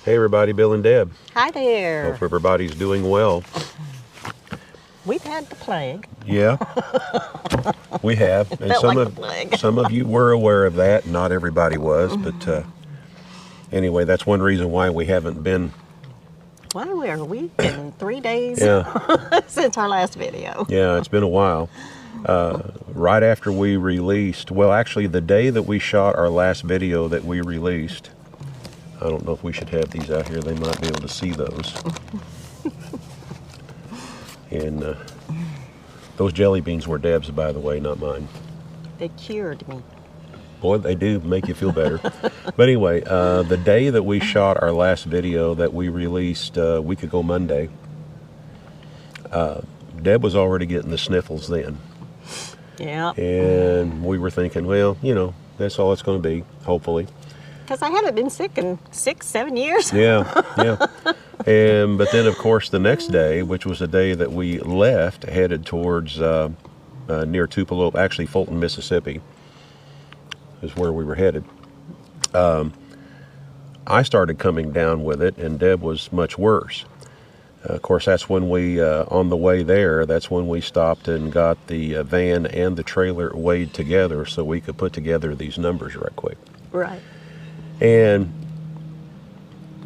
Hey everybody, Bill and Deb. Hi there. Hope everybody's doing well. We've had the plague. Yeah, we have. And Felt like the plague. some of you were aware of that. Not everybody was, but anyway, that's one reason why we haven't been. Why were we in 3 days Yeah, since our last video? yeah, it's been a while. Right after we released, well, actually, the day that we shot our last video that we released. I don't know if we should have these out here. They might be able to see those. And those jelly beans were Deb's, by the way, not mine. They cured me. Boy, they do make you feel better. But anyway, the day that we shot our last video that we released a week ago Monday, Deb was already getting the sniffles then. Yeah. And we were thinking, well, you know, that's all it's going to be, hopefully. Because I haven't been sick in 6-7 years. Yeah, yeah. But then, of course, the next day, which was the day that we left, headed towards near Tupelo, actually Fulton, Mississippi, is where we were headed. I started coming down with it, and Deb was much worse. Of course, that's when we, on the way there, that's when we stopped and got the van and the trailer weighed together so we could put together these numbers right quick. Right. And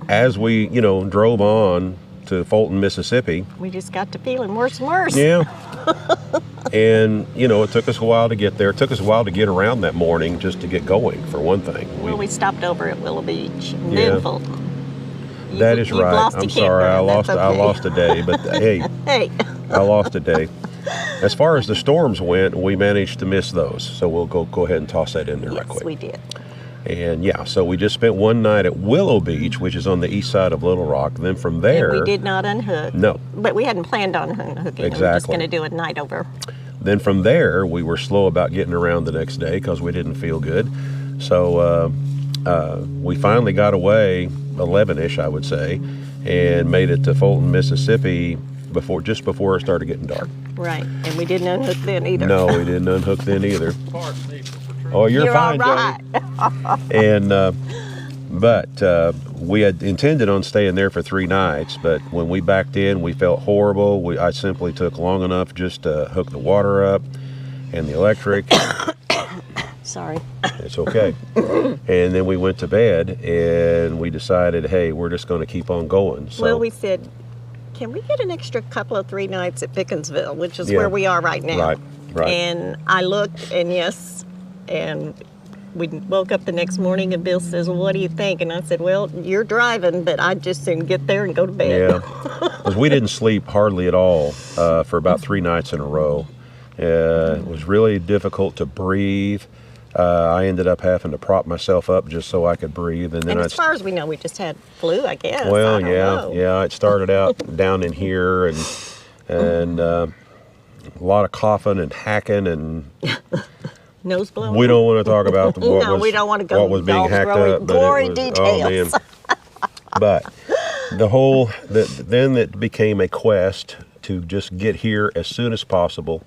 as we, you know, drove on to Fulton, Mississippi. We just got to feeling worse and worse. Yeah. And, you know, it took us a while to get there. It took us a while to get around that morning just to get going, for one thing. We stopped over at Willow Beach and Yeah. then Fulton. That is right. I'm sorry. I lost a day, but hey, Hey. I lost a day. As far as the storms went, we managed to miss those. So we'll go ahead and toss that in there right Yes, quick. we did. And yeah, so we just spent one night at Willow Beach, which is on the east side of Little Rock. Then from there, And we did not unhook. No. But we hadn't planned on unhooking. We were just Exactly. going to do a night over. Then from there, we were slow about getting around the next day because we didn't feel good. So we finally got away, 11-ish, I would say, and made it to Fulton, Mississippi just before it started getting dark. Right. And we didn't unhook then either. No, we didn't unhook then either. Oh, you're fine, all right. Johnny. And but we had intended on staying there for 3 nights, but when we backed in, we felt horrible. I simply took long enough just to hook the water up and the electric. Sorry. It's okay. And then we went to bed, and we decided, hey, we're just going to keep on going. So, Well, we said, can we get an extra couple of 3 nights at Pickensville, which is Yeah. where we are right now. Right. And I looked, and yes, and we woke up the next morning, and Bill says, well, what do you think? And I said, well, you're driving, but I'd just soon get there and go to bed. Yeah, because we didn't sleep hardly at all for about 3 nights in a row. It was really difficult to breathe. I ended up having to prop myself up just so I could breathe, and then And as far as we know, we just had flu, I guess. well, I don't know. yeah. It started out down in here, and a lot of coughing and hacking, and Nose blowing. we don't want to talk about We don't want to go what was being all hacked gory- up. But gory it was, details. Oh, man. But then it became a quest to just get here as soon as possible.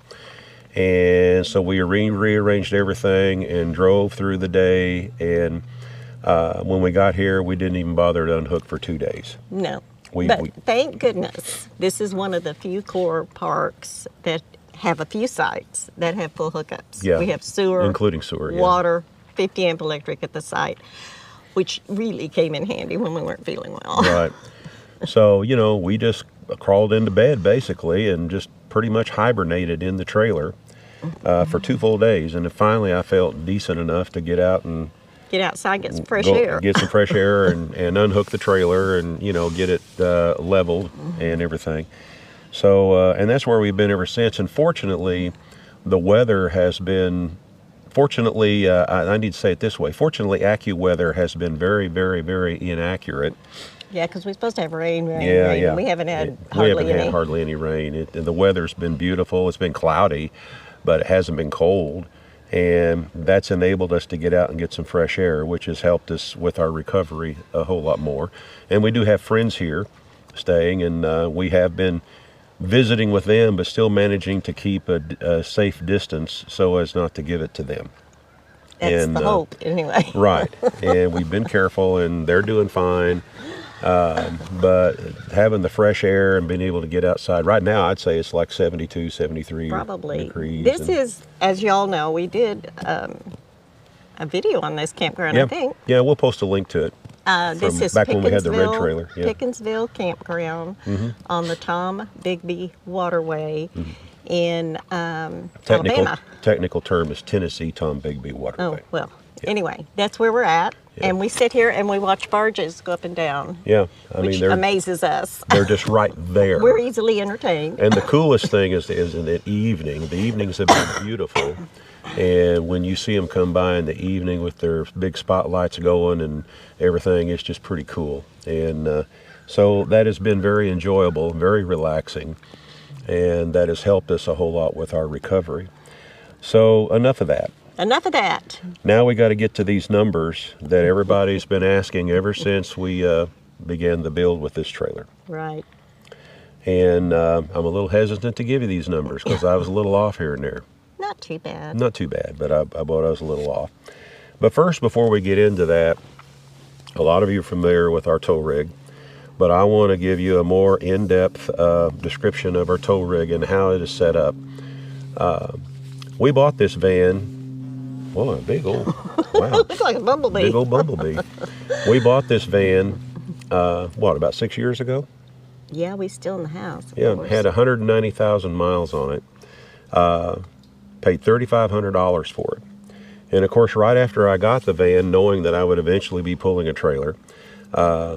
And so we rearranged everything and drove through the day. And when we got here, we didn't even bother to unhook for 2 days. No. We- but we- thank goodness, this is one of the few core parks that have a few sites that have full hookups. Yeah, We have sewer, including sewer, yeah. water, 50 amp electric at the site, which really came in handy when we weren't feeling well. Right. So, you know, we just crawled into bed basically and just pretty much hibernated in the trailer for 2 full days. And then finally I felt decent enough to get out and Get outside, get some fresh air. get some fresh air and unhook the trailer and, you know, get it leveled and everything. So, and that's where we've been ever since. And fortunately, the weather has been, I need to say it this way, fortunately, AccuWeather has been very, very, very inaccurate. Yeah, because we're supposed to have rain. Yeah. And we haven't had We haven't hardly any. had hardly any rain. And the weather's been beautiful. It's been cloudy, but it hasn't been cold. And that's enabled us to get out and get some fresh air, which has helped us with our recovery a whole lot more. And we do have friends here staying, and we have been visiting with them, but still managing to keep a safe distance so as not to give it to them. That's And, the hope, anyway. Right. And we've been careful, and they're doing fine. But having the fresh air and being able to get outside, right now I'd say it's like 72, 73 Probably. degrees. This is, as y'all know, we did a video on this campground, yeah, I think. yeah, we'll post a link to it. This From is back when we had the red Pickensville- trailer, yeah. Pickensville Campground on the Tom Bigby Waterway in Alabama. Technical term is Tennessee Tom Bigby Oh, Waterway. well, anyway, that's where we're at. Yeah. And we sit here and we watch barges go up and down, Yeah, I which mean amazes us. they're just right there. We're easily entertained. And the coolest thing is in the evening. The evenings have been beautiful, and when you see them come by in the evening with their big spotlights going and everything, it's just pretty cool. And so that has been very enjoyable, very relaxing, and that has helped us a whole lot with our recovery. So enough of that. Enough of that. Now we got to get to these numbers that everybody's been asking ever since we began the build with this trailer. Right. And I'm a little hesitant to give you these numbers because I was a little off here and there. Not too bad. Not too bad, but I thought I was a little off. But first, before we get into that, a lot of you are familiar with our tow rig, but I want to give you a more in-depth description of our tow rig and how it is set up. We bought this van. Whoa, a big old, wow. Looks like a bumblebee. Big old bumblebee. We bought this van, about 6 years ago? Yeah, we still in the house. of Yeah, course. had 190,000 miles on it. Paid $3,500 for it. And of course, right after I got the van, knowing that I would eventually be pulling a trailer,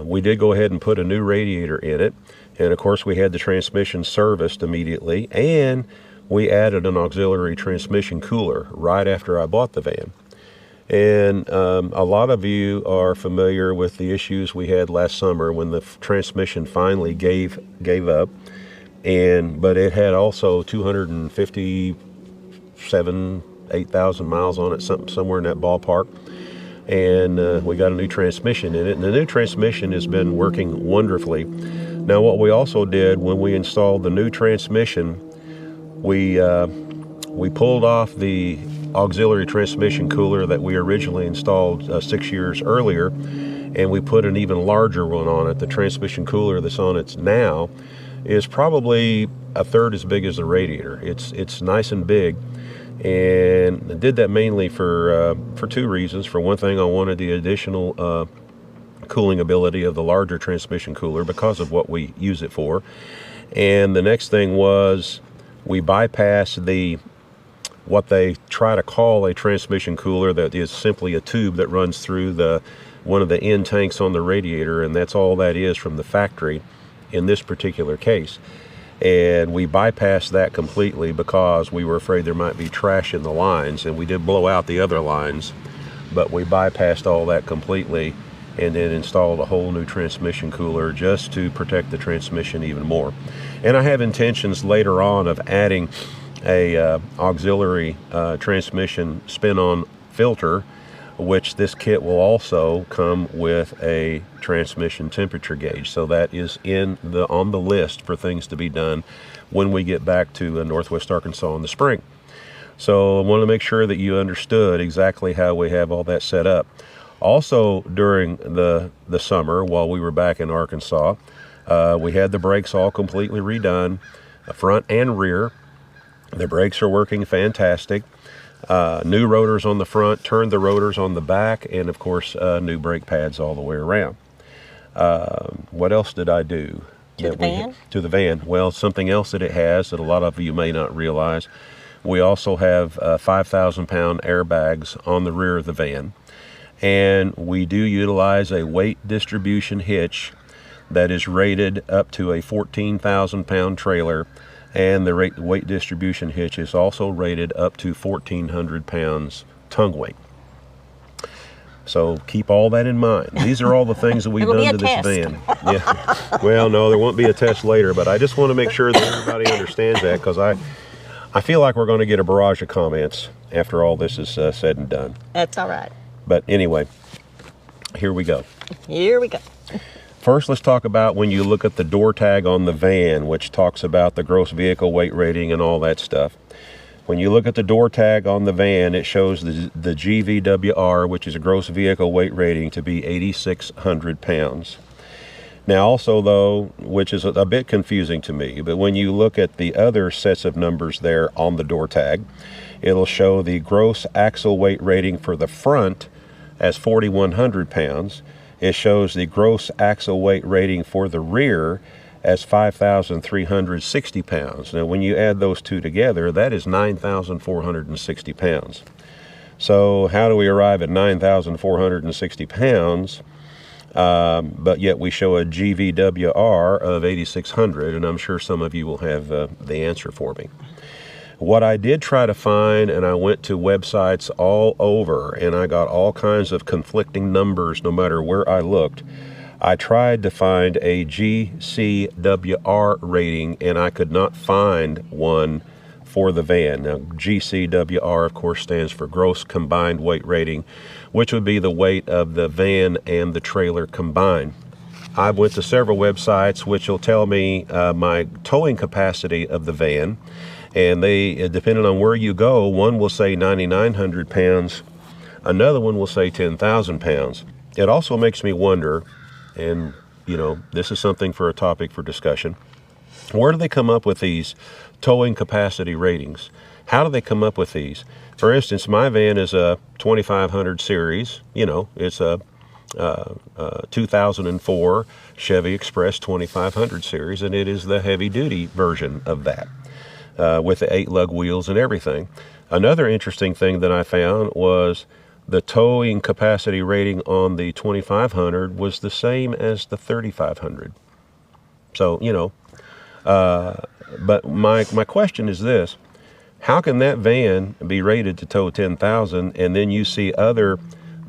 we did go ahead and put a new radiator in it. And of course, we had the transmission serviced immediately. And we added an auxiliary transmission cooler right after I bought the van. And a lot of you are familiar with the issues we had last summer when the transmission finally gave up. But it had also 8,000 miles on it, somewhere in that ballpark. And we got a new transmission in it. And the new transmission has been working wonderfully. Now, what we also did when we installed the new transmission, we pulled off the auxiliary transmission cooler that we originally installed 6 years earlier, and we put an even larger one on it. The transmission cooler that's on it now is probably a third as big as the radiator. It's nice and big, and I did that mainly for two reasons. For one thing, I wanted the additional cooling ability of the larger transmission cooler because of what we use it for. And the next thing was we bypassed what they try to call a transmission cooler that is simply a tube that runs through one of the end tanks on the radiator, and that's all that is from the factory in this particular case. And we bypassed that completely because we were afraid there might be trash in the lines, and we did blow out the other lines, but we bypassed all that completely and then installed a whole new transmission cooler just to protect the transmission even more. And I have intentions later on of adding a auxiliary transmission spin-on filter, which this kit will also come with a transmission temperature gauge. So that is on the list for things to be done when we get back to Northwest Arkansas in the spring. So I want to make sure that you understood exactly how we have all that set up. Also, during the summer, while we were back in Arkansas, we had the brakes all completely redone, front and rear. The brakes are working fantastic. New rotors on the front, turned the rotors on the back, and of course, new brake pads all the way around. What else did I do? To the van? To the van. Well, something else that it has that a lot of you may not realize, we also have 5,000-pound airbags on the rear of the van. And we do utilize a weight distribution hitch that is rated up to a 14,000-pound trailer, and the weight distribution hitch is also rated up to 1,400 pounds tongue weight. So keep all that in mind. These are all the things that we've done to this van. Yeah. Well, no, there won't be a test later, but I just want to make sure that everybody understands that, because I feel like we're going to get a barrage of comments after all this is said and done. That's all right. But anyway, here we go. Here we go. First, let's talk about when you look at the door tag on the van, which talks about the gross vehicle weight rating and all that stuff. When you look at the door tag on the van, it shows the GVWR, which is a gross vehicle weight rating, to be 8,600 pounds. Now, also, though, which is a bit confusing to me, but when you look at the other sets of numbers there on the door tag, it'll show the gross axle weight rating for the front as 4,100 pounds. It shows the gross axle weight rating for the rear as 5,360 pounds. Now, when you add those two together, that is 9,460 pounds. So how do we arrive at 9,460 pounds? But yet we show a GVWR of 8,600, and I'm sure some of you will have the answer for me. What I did try to find, and I went to websites all over, and I got all kinds of conflicting numbers no matter where I looked. I tried to find a GCWR rating, and I could not find one for the van. Now, GCWR, of course, stands for Gross Combined Weight Rating, which would be the weight of the van and the trailer combined. I went to several websites which will tell me my towing capacity of the van, and they, depending on where you go, one will say 9,900 pounds, another one will say 10,000 pounds. It also makes me wonder, and this is something for a topic for discussion, where do they come up with these towing capacity ratings? How do they come up with these? For instance, my van is a 2500 series. It's a 2004 Chevy Express 2500 series, and it is the heavy-duty version of that, with the 8-lug wheels and everything. Another interesting thing that I found was the towing capacity rating on the 2500 was the same as the 3500. So, but my question is this: how can that van be rated to tow 10,000, and then you see other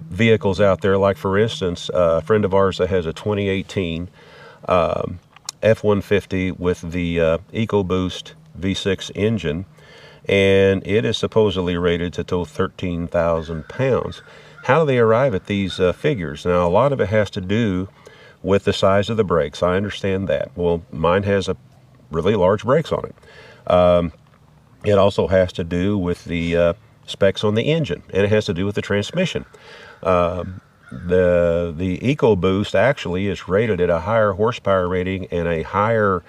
vehicles out there, like, for instance, a friend of ours that has a 2018 F-150 with the EcoBoost V6 engine, and it is supposedly rated to tow 13,000 pounds. How do they arrive at these figures? Now, a lot of it has to do with the size of the brakes. I understand that. Well, mine has a really large brakes on it. It also has to do with the specs on the engine, and it has to do with the transmission. The EcoBoost actually is rated at a higher horsepower rating and a higher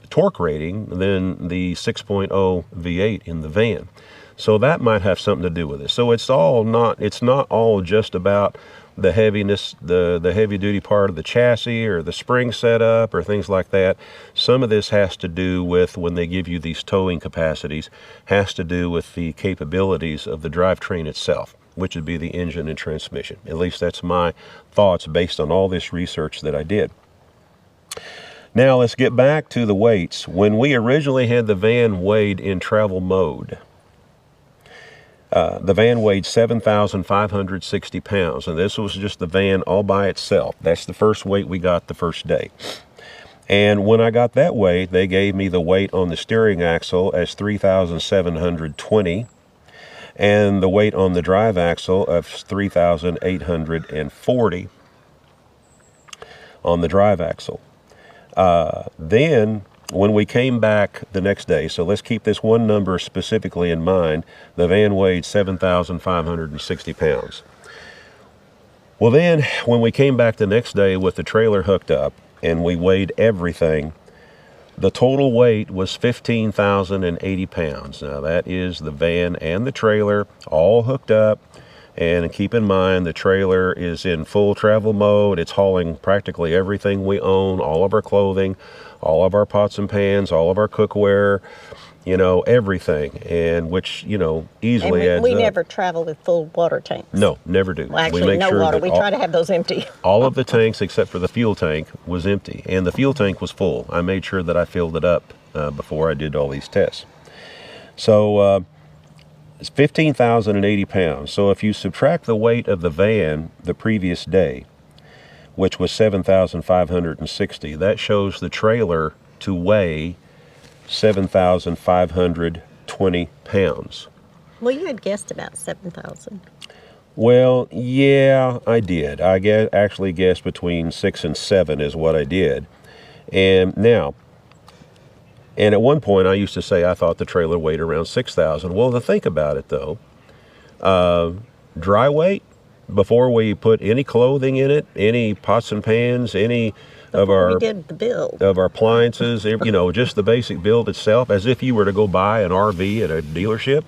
torque rating than the 6.0 V8 in the van. So that might have something to do with it. So it's not all just about the heaviness, the heavy duty part of the chassis or the spring setup or things like that. Some of this has to do with, when they give you these towing capacities, has to do with the capabilities of the drivetrain itself, which would be the engine and transmission. At least that's my thoughts based on all this research that I did. Now let's get back to the weights. When we originally had the van weighed in travel mode, the van weighed 7,560 pounds, and this was just the van all by itself. That's the first weight we got the first day. And when I got that weight, they gave me the weight on the steering axle as 3,720, and the weight on the drive axle of 3,840 on the drive axle. Then when we came back the next day, so let's keep this one number specifically in mind, the van weighed 7,560 pounds. Well, then when we came back the next day with the trailer hooked up and we weighed everything, the total weight was 15,080 pounds. Now that is the van and the trailer all hooked up. And keep in mind, the trailer is in full travel mode. It's hauling practically everything we own, all of our clothing, all of our pots and pans, all of our cookware, everything. And which, easily adds up. We never travel with full water tanks. No, never do. Well, actually, we make no sure water. that We try to have those empty. all of the tanks except for the fuel tank was empty. And the fuel tank was full. I made sure that I filled it up before I did all these tests. So, it's 15,080 pounds. So if you subtract the weight of the van the previous day, which was 7,560, that shows the trailer to weigh 7,520 pounds. Well, you had guessed about 7,000. Well, yeah, I did. I actually guessed between 6 and 7 is what I did. And at one point, I used to say I thought the trailer weighed around 6,000. Well, to think about it, though, dry weight, before we put any clothing in it, any pots and pans, any of We did the build. our appliances, just the basic build itself, as if you were to go buy an RV at a dealership,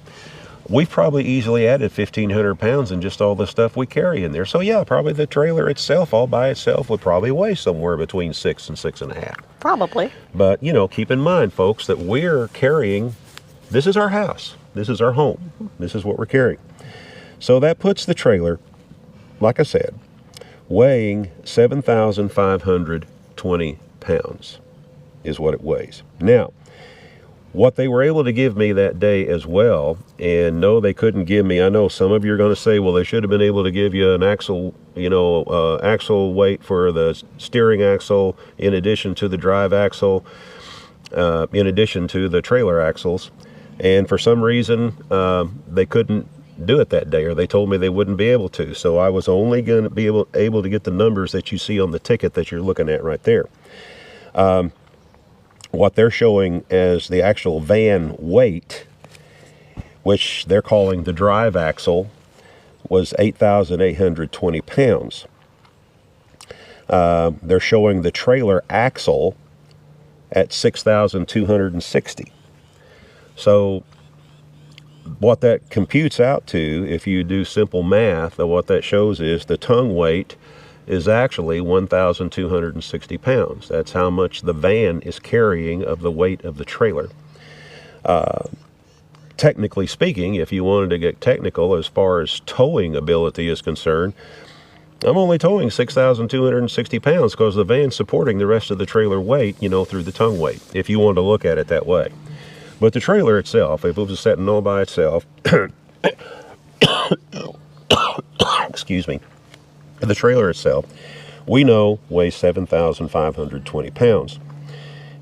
we've probably easily added 1,500 pounds in just all the stuff we carry in there. So yeah, probably the trailer itself, all by itself, would probably weigh somewhere between 6 and 6.5. Probably. But, keep in mind, folks, that we're carrying, this is our house. This is our home. This is what we're carrying. So that puts the trailer, like I said, weighing 7,520 pounds is what it weighs. Now, what they were able to give me that day as well, and no, they couldn't give me, I know some of you are going to say, well, they should have been able to give you an axle, axle weight for the steering axle, in addition to the drive axle, in addition to the trailer axles. And for some reason, they couldn't do it that day, or they told me they wouldn't be able to. So I was only going to be able to get the numbers that you see on the ticket that you're looking at right there. What they're showing as the actual van weight, which they're calling the drive axle, was 8,820 pounds. They're showing the trailer axle at 6,260. So what that computes out to, if you do simple math, what that shows is the tongue weight is actually 1,260 pounds. That's how much the van is carrying of the weight of the trailer. Technically speaking, if you wanted to get technical as far as towing ability is concerned, I'm only towing 6,260 pounds because the van's supporting the rest of the trailer weight, through the tongue weight, if you want to look at it that way. But the trailer itself, if it was sitting all by itself, excuse me, the trailer itself, we know weighs 7,520 pounds.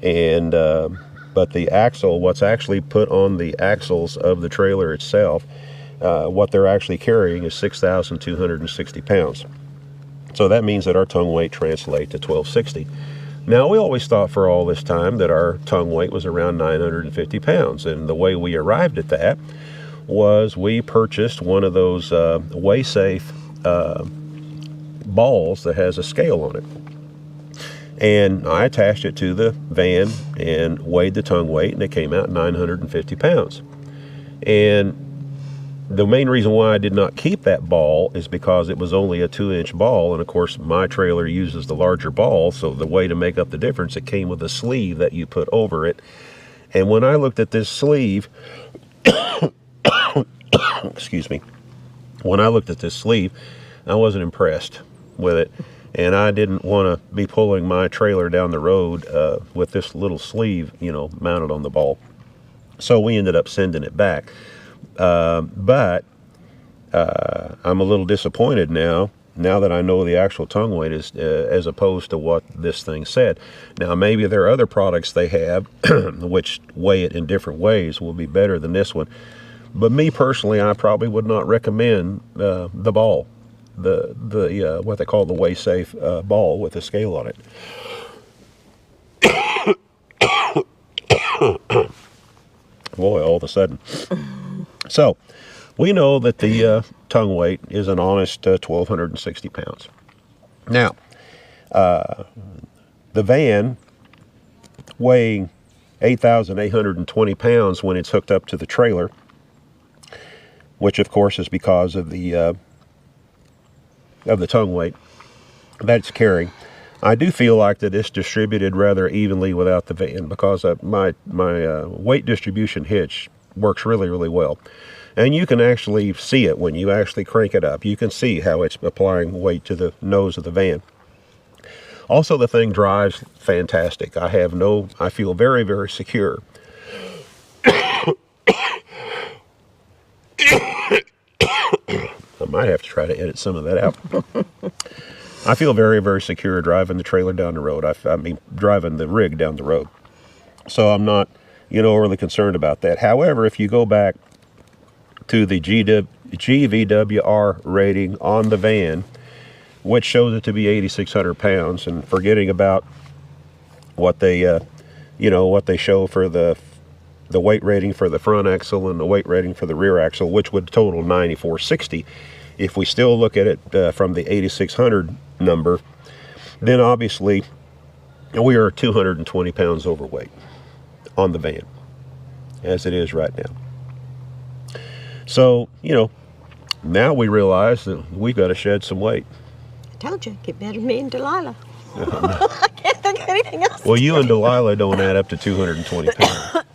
And, but the axle, what's actually put on the axles of the trailer itself, what they're actually carrying is 6,260 pounds. So that means that our tongue weight translates to 1,260. Now, we always thought for all this time that our tongue weight was around 950 pounds. And the way we arrived at that was we purchased one of those WaySafe balls that has a scale on it. And I attached it to the van and weighed the tongue weight, and it came out 950 pounds. And the main reason why I did not keep that ball is because it was only a 2-inch ball, and of course my trailer uses the larger ball, so the way to make up the difference, it came with a sleeve that you put over it. And when I looked at this sleeve, excuse me, when I looked at this sleeve, I wasn't impressed with it, and I didn't want to be pulling my trailer down the road with this little sleeve, mounted on the ball. So we ended up sending it back. But I'm a little disappointed now that I know the actual tongue weight is as opposed to what this thing said. Now, maybe there are other products they have which weigh it in different ways will be better than this one. But me personally, I probably would not recommend the ball, the what they call the WaySafe ball with a scale on it. Boy, all of a sudden. So, we know that the tongue weight is an honest 1,260 pounds. Now, the van weighing 8,820 pounds when it's hooked up to the trailer, which of course is because of the tongue weight that it's carrying. I do feel like that it's distributed rather evenly without the van, because my weight distribution hitch works really, really well. And you can actually see it when you actually crank it up. You can see how it's applying weight to the nose of the van. Also, the thing drives fantastic. I feel very, very secure. I might have to try to edit some of that out. I feel very, very secure driving the trailer down the road. I mean, driving the rig down the road. So I'm not, really concerned about that. However, if you go back to the GVWR rating on the van, which shows it to be 8,600 pounds, and forgetting about what they, what they show for the weight rating for the front axle and the weight rating for the rear axle, which would total 9,460. if we still look at it from the 8,600 number, then obviously we are 220 pounds overweight on the van as it is right now. So, you know, now we realize that we've got to shed some weight. I told you, get better than me and Delilah. I can't think of anything else. Well, you and Delilah don't add up to 220 pounds.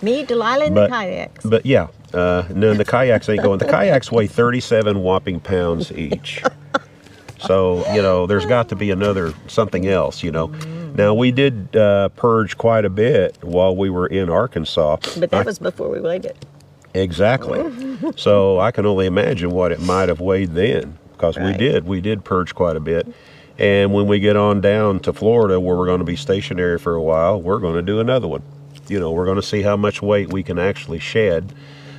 Me, Delilah, and the kayaks. But yeah, no, the kayaks ain't going. The kayaks weigh 37 whopping pounds each. So, you know, there's got to be something else, you know. Now, we did purge quite a bit while we were in Arkansas. But that was before we weighed it. Exactly. So I can only imagine what it might have weighed then, because Right. we did purge quite a bit. And when we get on down to Florida, where we're going to be stationary for a while, we're going to do another one. You know, we're going to see how much weight we can actually shed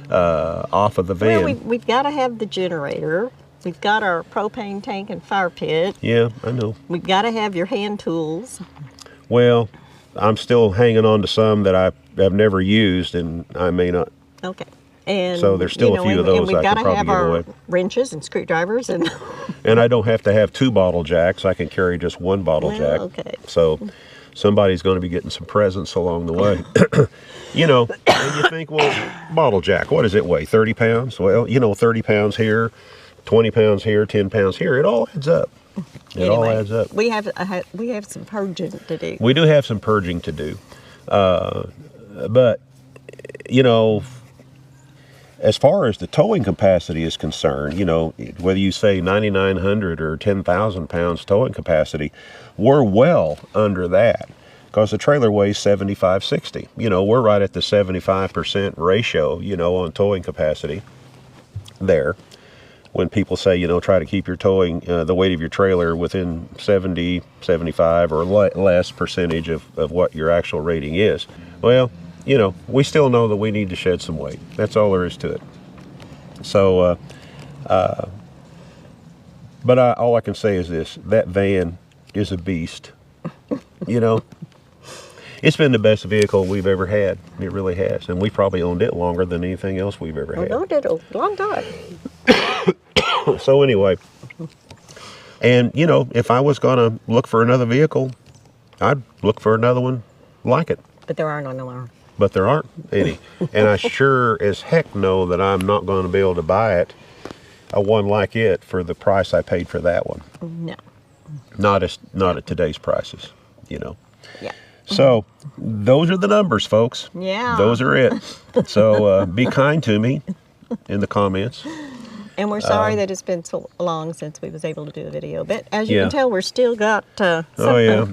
off of the van. Well, we've got to have the generator. We've got our propane tank and fire pit. Yeah, I know. We've got to have your hand tools. Well, I'm still hanging on to some that I have never used, and I may not. Okay. And So there's still a few of those and we've I got could to probably have give our away. wrenches and screwdrivers and And I don't have to have 2 bottle jacks. I can carry just 1 bottle Well, jack. okay. So somebody's going to be getting some presents along the way. You know, and you think, well, bottle jack, what does it weigh? 30 pounds? Well, you know, 30 pounds here, 20 pounds here, 10 pounds here. It all adds up. It all adds up. We have some purging to do. We do have some purging to do. But, you know, as far as the towing capacity is concerned, you know, whether you say 9,900 or 10,000 pounds towing capacity, we're well under that because the trailer weighs 7560. You know, we're right at the 75% ratio, you know, on towing capacity there. When people say, you know, try to keep your towing, the weight of your trailer within 70, 75 or less percentage of what your actual rating is. Well, you know, we still know that we need to shed some weight. That's all there is to it. So, but all I can say is this, that van is a beast. You know, it's been the best vehicle we've ever had. It really has. And we probably owned it longer than anything else we've ever had. We owned it a long time. So anyway, and you know, if I was going to look for another vehicle, I'd look for another one like it. But there are no more. But there aren't any. And I sure as heck know that I'm not going to be able to buy a one like it for the price I paid for that one. No. Not at today's prices, you know. Yeah. So those are the numbers, folks. Yeah. Those are it. So be kind to me in the comments. And we're sorry that it's been so long since we was able to do a video. But as you Yeah. can tell, we're still got something. Oh yeah.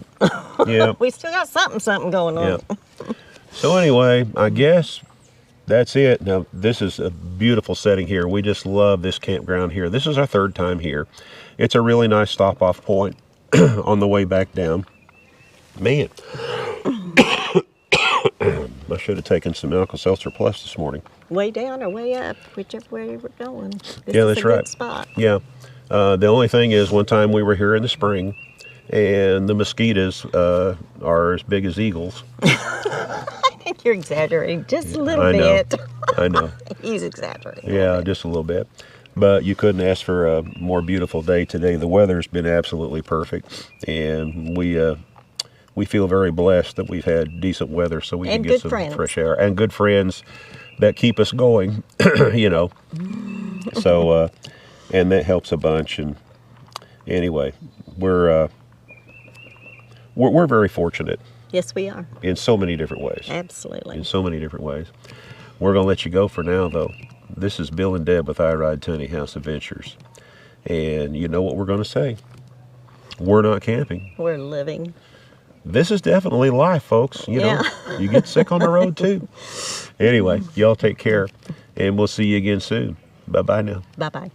Yeah. We still got something going on. Yeah. So anyway, I guess that's it. Now, this is a beautiful setting here. We just love this campground here. This is our 3rd time here. It's a really nice stop-off point on the way back down. Man, I should have taken some Alka-Seltzer Plus this morning. Way down or way up, whichever way we're going. This Yeah, is that's a right. good spot. Yeah. The only thing is, one time we were here in the spring, and the mosquitoes are as big as eagles. I think you're exaggerating just a little I know. bit. I know. He's exaggerating. Yeah, just a little bit. But you couldn't ask for a more beautiful day today. The weather's been absolutely perfect, and we feel very blessed that we've had decent weather so we can And get good some friends. fresh air. And good friends that keep us going, you know. So, and that helps a bunch. And anyway, we're very fortunate Yes, we are. in so many different ways. Absolutely. In so many different ways. We're going to let you go for now, though. This is Bill and Deb with I Ride Tiny House Adventures. And you know what we're going to say. We're not camping. We're living. This is definitely life, folks. You know, you get sick on the road, too. Anyway, y'all take care, and we'll see you again soon. Bye-bye now. Bye-bye.